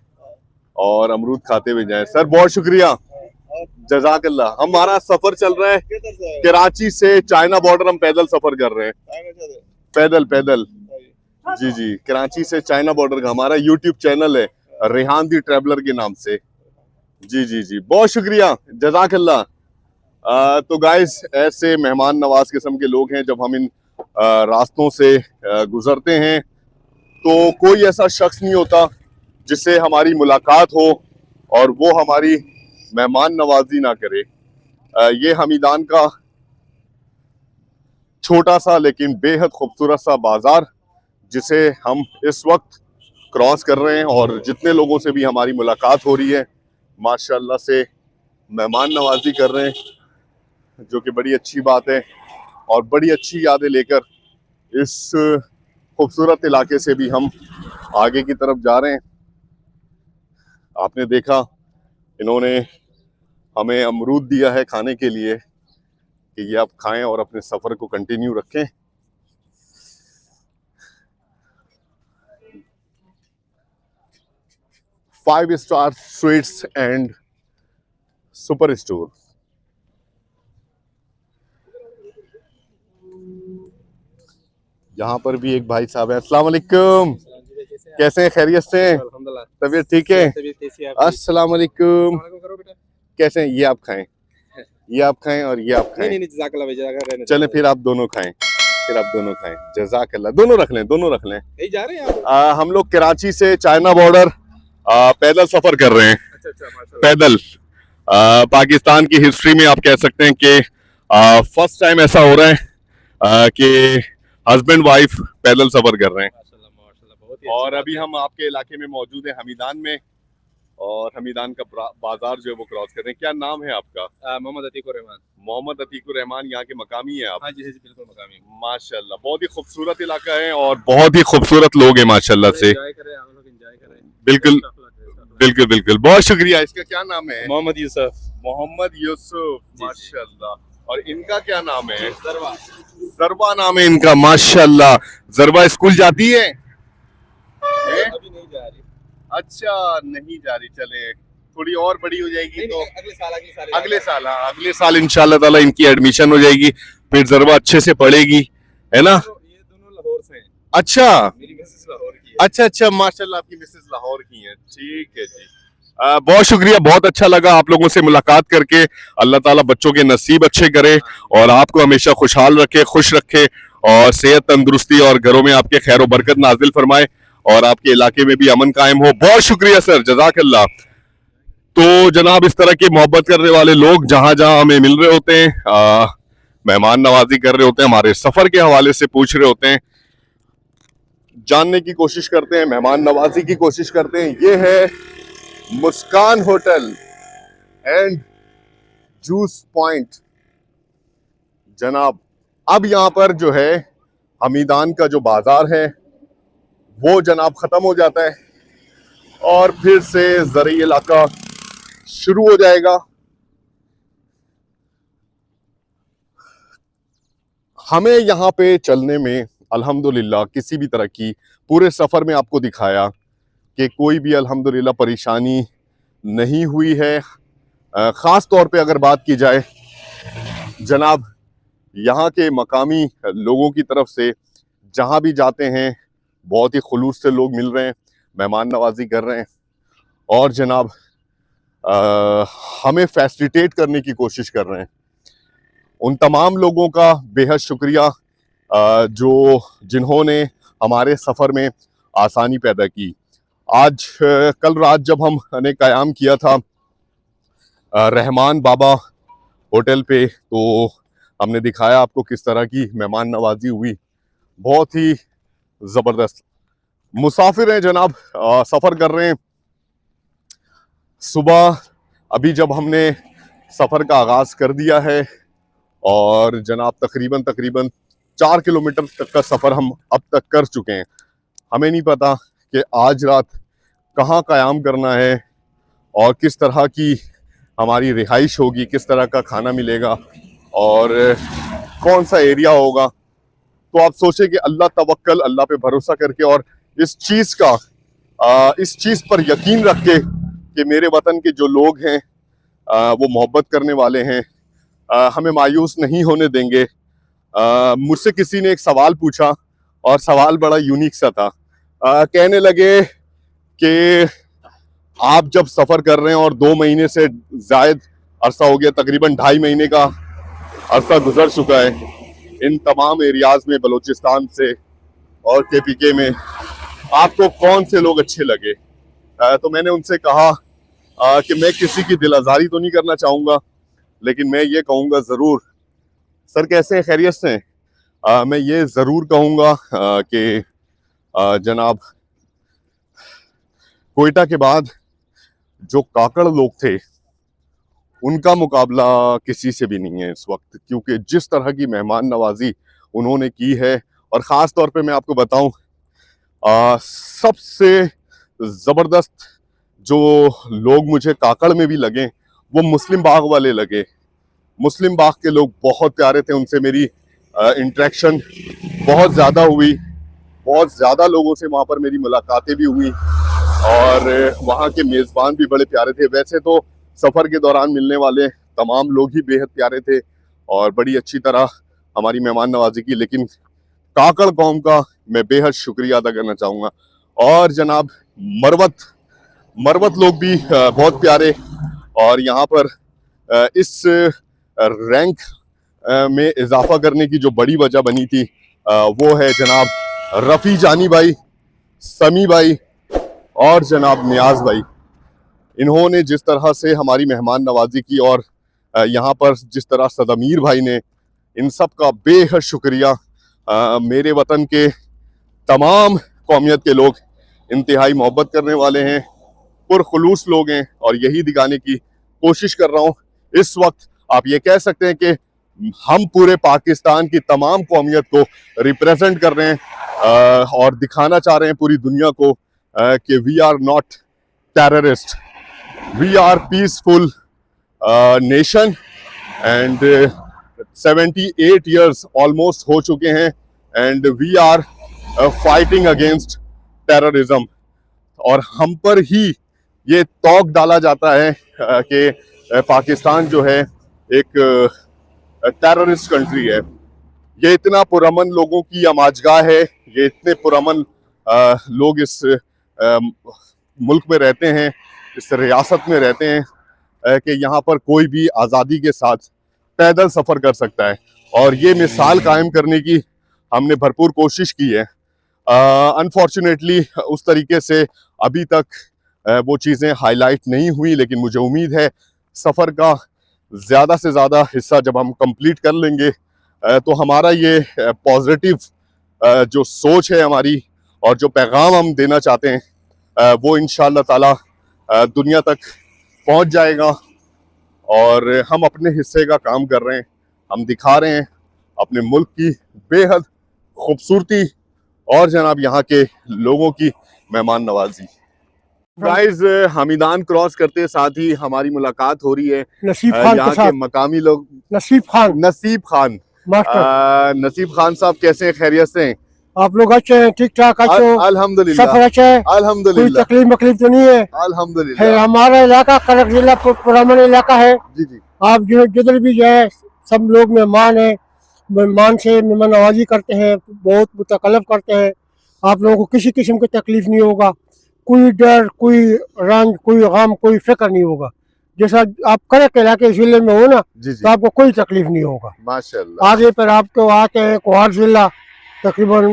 और अमरूद खाते हुए जाएं। सर बहुत शुक्रिया, जज़ाकल्लाह। हमारा सफर चल रहा है कराची से चाइना बॉर्डर, हम पैदल सफर कर रहे हैं, पैदल पैदल। जी जी, कराची से चाइना बॉर्डर का हमारा यूट्यूब चैनल है, रेहान दी ट्रैवलर के नाम से। जी जी जी, बहुत शुक्रिया, जज़ाकल्लाह। तो गाइस, ऐसे मेहमान नवाज किस्म के लोग हैं। जब हम इन रास्तों से गुजरते हैं तो कोई ऐसा शख्स नहीं होता जिससे हमारी मुलाकात हो और वो हमारी मेहमान नवाजी ना करे। ये हमीदान का छोटा सा लेकिन बेहद खूबसूरत सा बाजार, जिसे हम इस वक्त क्रॉस कर रहे हैं, और जितने लोगों से भी हमारी मुलाकात हो रही है माशाल्लाह से मेहमान नवाजी कर रहे हैं, जो कि बड़ी अच्छी बात है। और बड़ी अच्छी यादें लेकर इस खूबसूरत इलाके से भी हम आगे की तरफ जा रहे हैं। आपने देखा, इन्होंने हमें अमरूद दिया है खाने के लिए कि ये आप खाएं और अपने सफर को कंटिन्यू रखें। Five star sweets and super store. यहाँ पर भी एक भाई साहब है। अस्सलाम वालेकुम, कैसे हैं? खैरियत से हैं? तबीयत ठीक है? अस्सलाम वालेकुम, कैसे हैं? ये आप खाएं, ये आप खाएं और ये आप खाएं। चलें फिर आप दोनों खाएं, फिर आप दोनों खाएं। जज़ाकल्लाह। दोनों रख लें, दोनों रख लें। यही जा रहे हैं आप? हम लोग कराची से चाइना बॉर्डर पैदल सफर कर रहे हैं। अच्छा, पैदल पाकिस्तान की हिस्ट्री में आप कह सकते हैं कि फर्स्ट टाइम ऐसा हो रहा है कि हस्बैंड वाइफ पैदल सफर कर रहे हैं। और अभी हम आपके इलाके में मौजूद हैं, हमीदान में, और हमीदान का बाजार जो है वो क्रॉस कर रहे हैं। क्या नाम है आपका? मोहम्मद अतीकुर रहमान। मोहम्मद अतीकुर रहमान, यहाँ के मकामी हैं आप? हाँ जी बिल्कुल मकामी। माशाल्लाह, बहुत ही खूबसूरत इलाका है और बहुत ही खूबसूरत लोग हैं माशाल्लाह से। एंजॉय करें, हम लोग एंजॉय करें। बिल्कुल बिल्कुल बिल्कुल, बहुत शुक्रिया। इसका क्या नाम है? मोहम्मद यूसुफ। मोहम्मद यूसुफ, माशाल्लाह। और इनका क्या नाम है? जरबा नाम है इनका, माशाल्लाह। जरबा स्कूल जाती है? अभी नहीं जा रही। अच्छा, नहीं जा रही। चले, थोड़ी और बड़ी हो जाएगी तो अगले साल हाँ, अगले साल इंशाल्लाह ताला इनकी एडमिशन हो जाएगी, फिर जरबा अच्छे से पढ़ेगी, है ना? ये दोनों लाहौर से हैं। अच्छा मेरी मिसेस लाहौर की है। अच्छा, माशाल्लाह आपकी मिसेस लाहौर की है। ठीक है जी, बहुत शुक्रिया, बहुत अच्छा लगा आप लोगों से मुलाकात करके। अल्लाह ताला बच्चों के नसीब अच्छे करे और आपको हमेशा खुशहाल रखे, खुश रखे, और सेहत, तंदुरुस्ती और घरों में आपके खैर और बरकत नाजिल फरमाए, और आपके इलाके में भी अमन कायम हो। बहुत शुक्रिया सर, जज़ाकल्लाह। तो जनाब, इस तरह की मोहब्बत करने वाले लोग जहां जहां हमें मिल रहे होते हैं, मेहमान नवाजी कर रहे होते हैं, हमारे सफर के हवाले से पूछ रहे होते हैं, जानने की कोशिश करते हैं, मेहमान नवाजी की कोशिश करते हैं। ये है मुस्कान होटल एंड जूस पॉइंट जनाब। अब यहाँ पर जो है हमीदान का जो बाजार है वो जनाब खत्म हो जाता है और फिर से ज़रूरी इलाका शुरू हो जाएगा। हमें यहाँ पे चलने में अल्हम्दुलिल्लाह किसी भी तरह की, पूरे सफ़र में आपको दिखाया कि कोई भी अल्हम्दुलिल्लाह परेशानी नहीं हुई है। ख़ास तौर पे अगर बात की जाए जनाब, यहाँ के मकामी लोगों की तरफ से जहाँ भी जाते हैं बहुत ही खुलूस से लोग मिल रहे हैं, मेहमान नवाजी कर रहे हैं, और जनाब हमें फैसिलिटेट करने की कोशिश कर रहे हैं। उन तमाम लोगों का बेहद शुक्रिया जो जिन्होंने हमारे सफ़र में आसानी पैदा की। आज कल रात जब हमने क़याम किया था रहमान बाबा होटल पे, तो हमने दिखाया आपको किस तरह की मेहमान नवाजी हुई। बहुत ही ज़बरदस्त। मुसाफिर हैं जनाब, सफ़र कर रहे हैं। सुबह अभी जब हमने सफ़र का आगाज़ कर दिया है और जनाब तकरीबन 4 किलोमीटर तक का सफ़र हम अब तक कर चुके हैं। हमें नहीं पता कि आज रात कहाँ क़याम करना है और किस तरह की हमारी रिहाइश होगी, किस तरह का खाना मिलेगा और कौन सा एरिया होगा। तो आप सोचें कि अल्लाह तवक्कल, अल्लाह पे भरोसा करके और इस चीज़ पर यकीन रख के कि मेरे वतन के जो लोग हैं वो मोहब्बत करने वाले हैं, हमें मायूस नहीं होने देंगे। मुझसे किसी ने एक सवाल पूछा और सवाल बड़ा यूनिक सा था। कहने लगे कि आप जब सफ़र कर रहे हैं और 2 महीने से ज़ायद अरसा हो गया, तकरीबन 2.5 महीने का अरसा गुजर चुका है इन तमाम एरियाज़ में, बलूचिस्तान से और KPK में, आपको कौन से लोग अच्छे लगे? तो मैंने उनसे कहा कि मैं किसी की दिल आज़ारी तो नहीं करना चाहूँगा, लेकिन मैं ये कहूँगा ज़रूर, सर कैसे हैं, खैरियत से हैं? मैं ये ज़रूर कहूँगा कि जनाब कोयटा के बाद जो काकड़ लोग थे उनका मुकाबला किसी से भी नहीं है इस वक्त, क्योंकि जिस तरह की मेहमान नवाजी उन्होंने की है, और ख़ास तौर पे मैं आपको बताऊं सबसे ज़बरदस्त जो लोग मुझे काकड़ में भी लगे वो मुस्लिम बाग वाले लगे। मुस्लिम बाग के लोग बहुत प्यारे थे, उनसे मेरी इंटरेक्शन बहुत ज़्यादा हुई, बहुत ज़्यादा लोगों से वहाँ पर मेरी मुलाकातें भी हुई और वहाँ के मेज़बान भी बड़े प्यारे थे। वैसे तो सफ़र के दौरान मिलने वाले तमाम लोग ही बेहद प्यारे थे और बड़ी अच्छी तरह हमारी मेहमान नवाजी की, लेकिन काकड़ कौम का मैं बेहद शुक्रिया अदा करना चाहूँगा। और जनाब मरवत लोग भी बहुत प्यारे, और यहाँ पर इस रैंक में इजाफा करने की जो बड़ी वजह बनी थी वो है जनाब रफ़ी जानी भाई, समी भाई और जनाब नियाज भाई। इन्होंने जिस तरह से हमारी मेहमान नवाजी की और यहाँ पर जिस तरह सदमीर भाई ने, इन सब का बेहद शुक्रिया। मेरे वतन के तमाम कौमियत के लोग इंतहाई मोहब्बत करने वाले हैं, पुरखुलूस लोग हैं, और यही दिखाने की कोशिश कर रहा हूँ। इस वक्त आप ये कह सकते हैं कि हम पूरे पाकिस्तान की तमाम कौमियत को रिप्रेजेंट कर रहे हैं और दिखाना चाह रहे हैं पूरी दुनिया को कि we are not terrorist, we are peaceful nation. And 78 years almost हो चुके हैं and we are fighting against terrorism. और हम पर ही ये तौक डाला जाता है कि पाकिस्तान जो है एक टेररिस्ट कंट्री है। ये इतना पुरअमन लोगों की अमाजगाह है, ये इतने पुरअमन लोग इस मुल्क में रहते हैं, इस रियासत में रहते हैं कि यहाँ पर कोई भी आज़ादी के साथ पैदल सफ़र कर सकता है। और ये मिसाल कायम करने की हमने भरपूर कोशिश की है। अनफॉर्चुनेटली उस तरीके से अभी तक वो चीज़ें हाईलाइट नहीं हुई, लेकिन मुझे उम्मीद है सफ़र का ज़्यादा से ज़्यादा हिस्सा जब हम कंप्लीट कर लेंगे तो हमारा ये पॉजिटिव जो सोच है हमारी और जो पैगाम हम देना चाहते हैं वो इंशाअल्लाह ताला दुनिया तक पहुंच जाएगा। और हम अपने हिस्से का काम कर रहे हैं, हम दिखा रहे हैं अपने मुल्क की बेहद खूबसूरती और जनाब यहाँ के लोगों की मेहमान नवाजी। गाइस हमीदान क्रॉस करते साथ ही हमारी मुलाकात हो रही है नसीब खान यहाँ के साथ। के मकामी लोग। नसीब खान मास्टर। नसीब खान साहब कैसे हैं, खैरियत से हैं? आप लोग अच्छे हैं? ठीक ठाक अच्छे हैं? अल्हम्दुलिल्लाह सफर अच्छा है? कोई अल्हम्दुलिल्लाह तकलीफ तो नहीं है? अल्हम्दुलिल्लाह। हमारा इलाका करक जिला पुराना इलाका है। जी जी आप जो जिधर भी जाए सब लोग मेहमान हैं, मेहमान से मेहमान नवाजी करते हैं, बहुत मुतकल्लफ करते हैं। आप लोगों को किसी किस्म की तकलीफ नहीं होगा, कोई डर, कोई रंज, कोई गम, कोई फिक्र नहीं होगा। जैसा आप करक इलाके जिले में हो ना, जी जी तो आपको कोई तकलीफ नहीं होगा। माशाल्लाह। आगे पर आपको आते हैं कोहार जिला, तकरीबन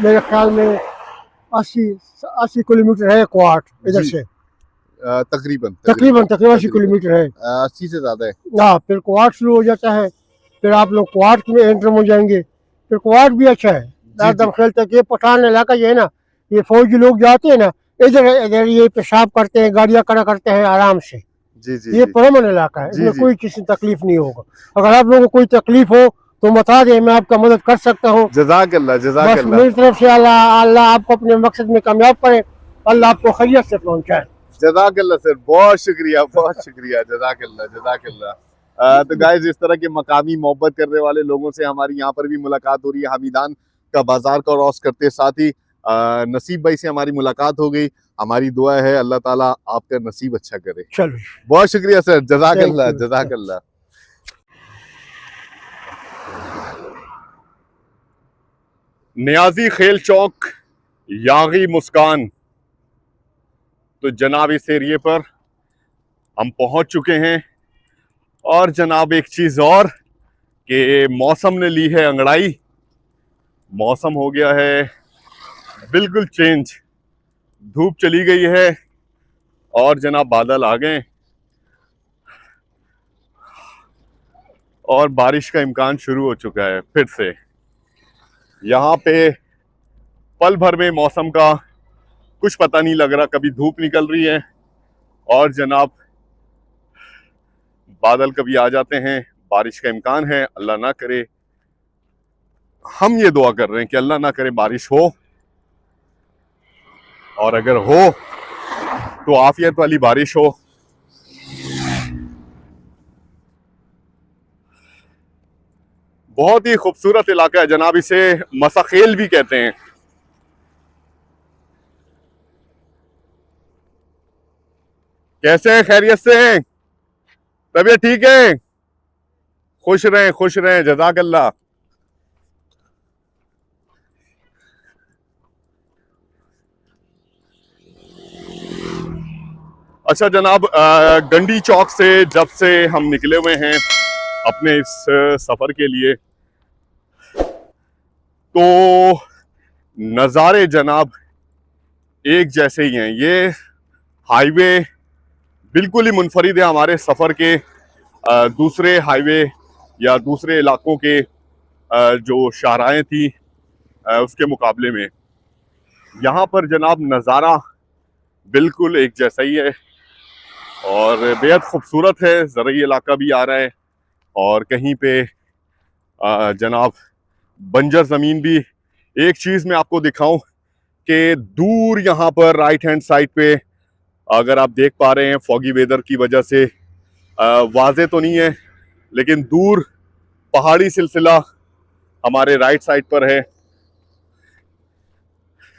मेरे ख्याल में 80 किलोमीटर है कोहाट इधर जी। से। तकरीबन 80 किलोमीटर है। 80 से ज्यादा है। हाँ, फिर कोहाट शुरू हो जाता है, फिर आप लोग कोहाट में एंटर हो जाएंगे। फिर कोहाट भी अच्छा है, एकदम खेल तक। ये पठान इलाका जो है ना, ये फौजी लोग जाते हैं ना, इधर इधर ये पेशाब करते हैं, गाड़ियाँ खड़ा करते हैं आराम से। जी जी ये पुरअमन इलाका है, जी, इसमें जी। कोई किसी तकलीफ नहीं होगा। अगर आप लोगों को कोई तकलीफ हो तो बता दें, मैं आपका मदद कर सकता हूँ। जज़ाकल्लाह बस जज़ाकल्लाह। मेरी तरफ से अल्लाह आपको अपने मकसद में कामयाब करे, अल्लाह आपको खैरियत से पहुँचाए। जज़ाकल्लाह सर, बहुत शुक्रिया जज़ाकल्लाह जज़ाकल्लाह। तो गाइस इस तरह के मकामी मोहब्बत करने वाले लोगों से हमारी यहाँ पर भी मुलाकात हो रही है। हमीदान का बाजार का क्रॉस करते साथ ही नसीब भाई से हमारी मुलाकात हो गई। हमारी दुआ है अल्लाह ताला आपका नसीब अच्छा करे। चलो, बहुत शुक्रिया सर, जज़ाकल्लाह Thank you. जज़ाकल्लाह। नियाजी खेल चौक, यागी मुस्कान। तो जनाब इस एरिए पर हम पहुंच चुके हैं। और जनाब एक चीज और कि मौसम ने ली है अंगड़ाई, मौसम हो गया है बिल्कुल चेंज, धूप चली गई है और जनाब बादल आ गए और बारिश का इम्कान शुरू हो चुका है फिर से। यहाँ पे पल भर में मौसम का कुछ पता नहीं लग रहा, कभी धूप निकल रही है और जनाब बादल कभी आ जाते हैं, बारिश का इम्कान है। अल्लाह ना करे, हम ये दुआ कर रहे हैं कि अल्लाह ना करे बारिश हो, और अगर हो तो आफियत वाली बारिश हो। बहुत ही खूबसूरत इलाका है जनाब, इसे मसाखेल भी कहते हैं। कैसे हैं, खैरियत से हैं? तबीयत ठीक है? खुश रहें जज़ाकल्लाह। अच्छा जनाब, गंडी चौक से जब से हम निकले हुए हैं अपने इस सफर के लिए, तो नज़ारे जनाब एक जैसे ही हैं। ये हाईवे बिल्कुल ही मुनफरिद है हमारे सफर के दूसरे हाईवे या दूसरे इलाकों के जो शाहराहें थी उसके मुकाबले में। यहाँ पर जनाब नज़ारा बिल्कुल एक जैसा ही है और बेहद खूबसूरत है। ज़रूरी इलाका भी आ रहा है और कहीं पे जनाब बंजर ज़मीन भी। एक चीज़ मैं आपको दिखाऊं कि दूर यहाँ पर राइट हैंड साइड पे, अगर आप देख पा रहे हैं फॉगी वेदर की वजह से वाज़े तो नहीं है, लेकिन दूर पहाड़ी सिलसिला हमारे राइट साइड पर है।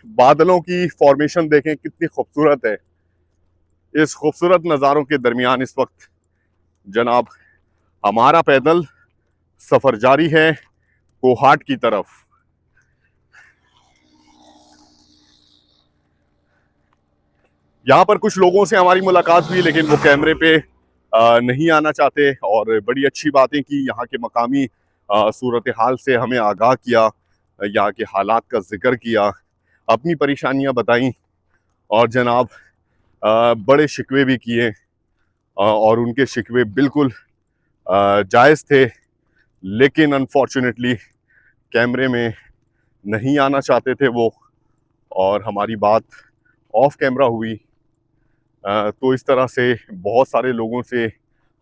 बादलों की फॉर्मेशन देखें कितनी खूबसूरत है। इस खूबसूरत नज़ारों के दरमियान इस वक्त जनाब हमारा पैदल सफ़र जारी है कोहाट की तरफ। यहाँ पर कुछ लोगों से हमारी मुलाकात हुई, लेकिन वो कैमरे पे नहीं आना चाहते और बड़ी अच्छी बातें की, यहाँ के मकामी सूरत हाल से हमें आगाह किया, यहाँ के हालात का जिक्र किया, अपनी परेशानियाँ बताईं और जनाब बड़े शिकवे भी किए और उनके शिकवे बिल्कुल जायज़ थे, लेकिन अनफॉर्चुनेटली कैमरे में नहीं आना चाहते थे वो, और हमारी बात ऑफ कैमरा हुई। तो इस तरह से बहुत सारे लोगों से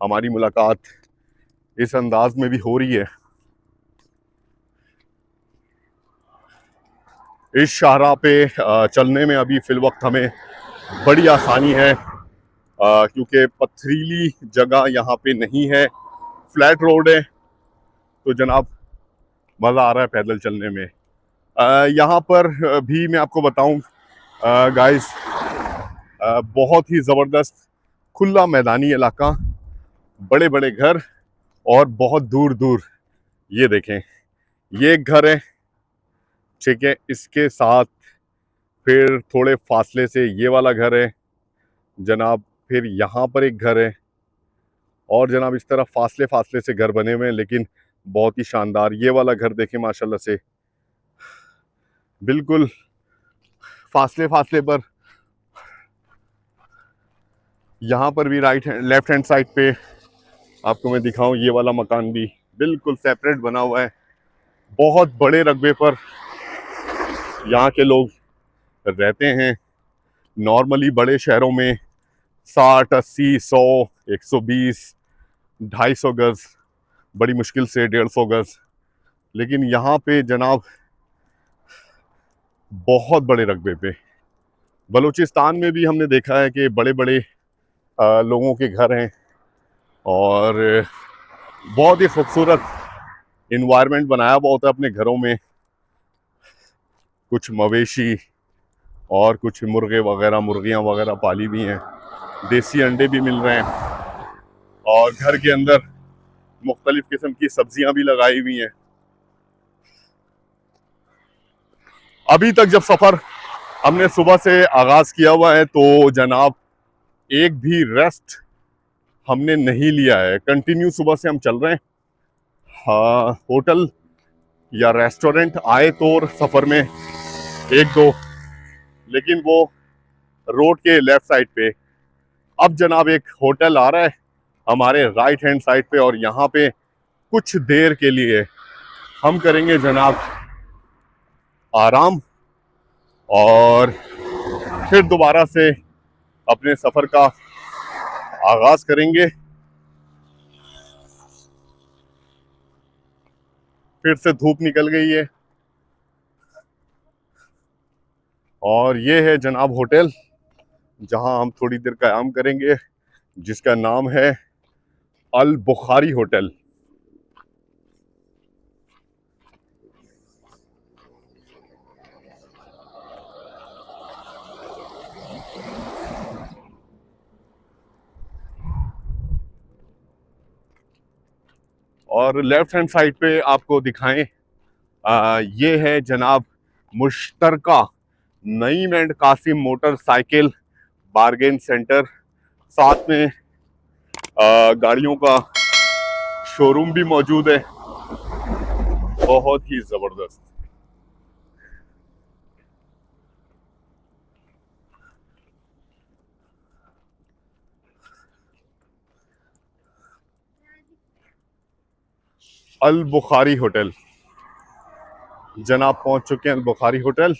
हमारी मुलाकात इस अंदाज में भी हो रही है। इस शाहराह पे चलने में अभी फ़िल वक्त हमें बड़ी आसानी है क्योंकि पथरीली जगह यहाँ पे नहीं है, फ्लैट रोड है, तो जनाब मज़ा आ रहा है पैदल चलने में। यहाँ पर भी मैं आपको बताऊँ गाइस, बहुत ही ज़बरदस्त खुला मैदानी इलाका, बड़े बड़े घर और बहुत दूर दूर ये देखें, ये एक घर है, ठीक है, इसके साथ फिर थोड़े फासले से ये वाला घर है जनाब, फिर यहाँ पर एक घर है और जनाब इस तरह फासले फासले से घर बने हुए हैं, लेकिन बहुत ही शानदार। ये वाला घर देखें माशाल्लाह से, बिल्कुल फासले फासले पर। यहाँ पर भी लेफ्ट हैंड साइड पे आपको मैं दिखाऊं, ये वाला मकान भी बिल्कुल सेपरेट बना हुआ है। बहुत बड़े रकबे पर यहाँ के लोग रहते हैं। नॉर्मली बड़े शहरों में 60, 80, 100, 120, 250 गज, बड़ी मुश्किल से 150 गज, लेकिन यहाँ पे जनाब बहुत बड़े रकबे पे। बलूचिस्तान में भी हमने देखा है कि बड़े बड़े लोगों के घर हैं और बहुत ही खूबसूरत इन्वायरमेंट बनाया हुआ होता है अपने घरों में। कुछ मवेशी और कुछ मुर्गे वगैरह, मुर्गियां वगैरह पाली भी हैं, देसी अंडे भी मिल रहे हैं और घर के अंदर मुख्तलिफ किस्म की सब्जियां भी लगाई हुई हैं। अभी तक जब सफ़र हमने सुबह से आगाज़ किया हुआ है तो जनाब एक भी रेस्ट हमने नहीं लिया है, कंटिन्यू सुबह से हम चल रहे हैं। हाँ, होटल या रेस्टोरेंट आए तो सफ़र में एक दो, लेकिन वो रोड के लेफ्ट साइड पे। अब जनाब एक होटल आ रहा है हमारे राइट हैंड साइड पे और यहाँ पे कुछ देर के लिए हम करेंगे जनाब आराम और फिर दोबारा से अपने सफ़र का आगाज़ करेंगे। फिर से धूप निकल गई है और ये है जनाब होटल जहां हम थोड़ी देर क़याम करेंगे, जिसका नाम है अल बुखारी होटल। और लेफ्ट हैंड साइड पे आपको दिखाएं, ये है जनाब मुश्तरका Naeem and Qasim motorcycle bargain centre. साथ में गाड़ियों का शोरूम भी मौजूद है, बहुत ही जबरदस्त। अल बुखारी होटल, जनाब पहुंच चुके हैं अल बुखारी होटल।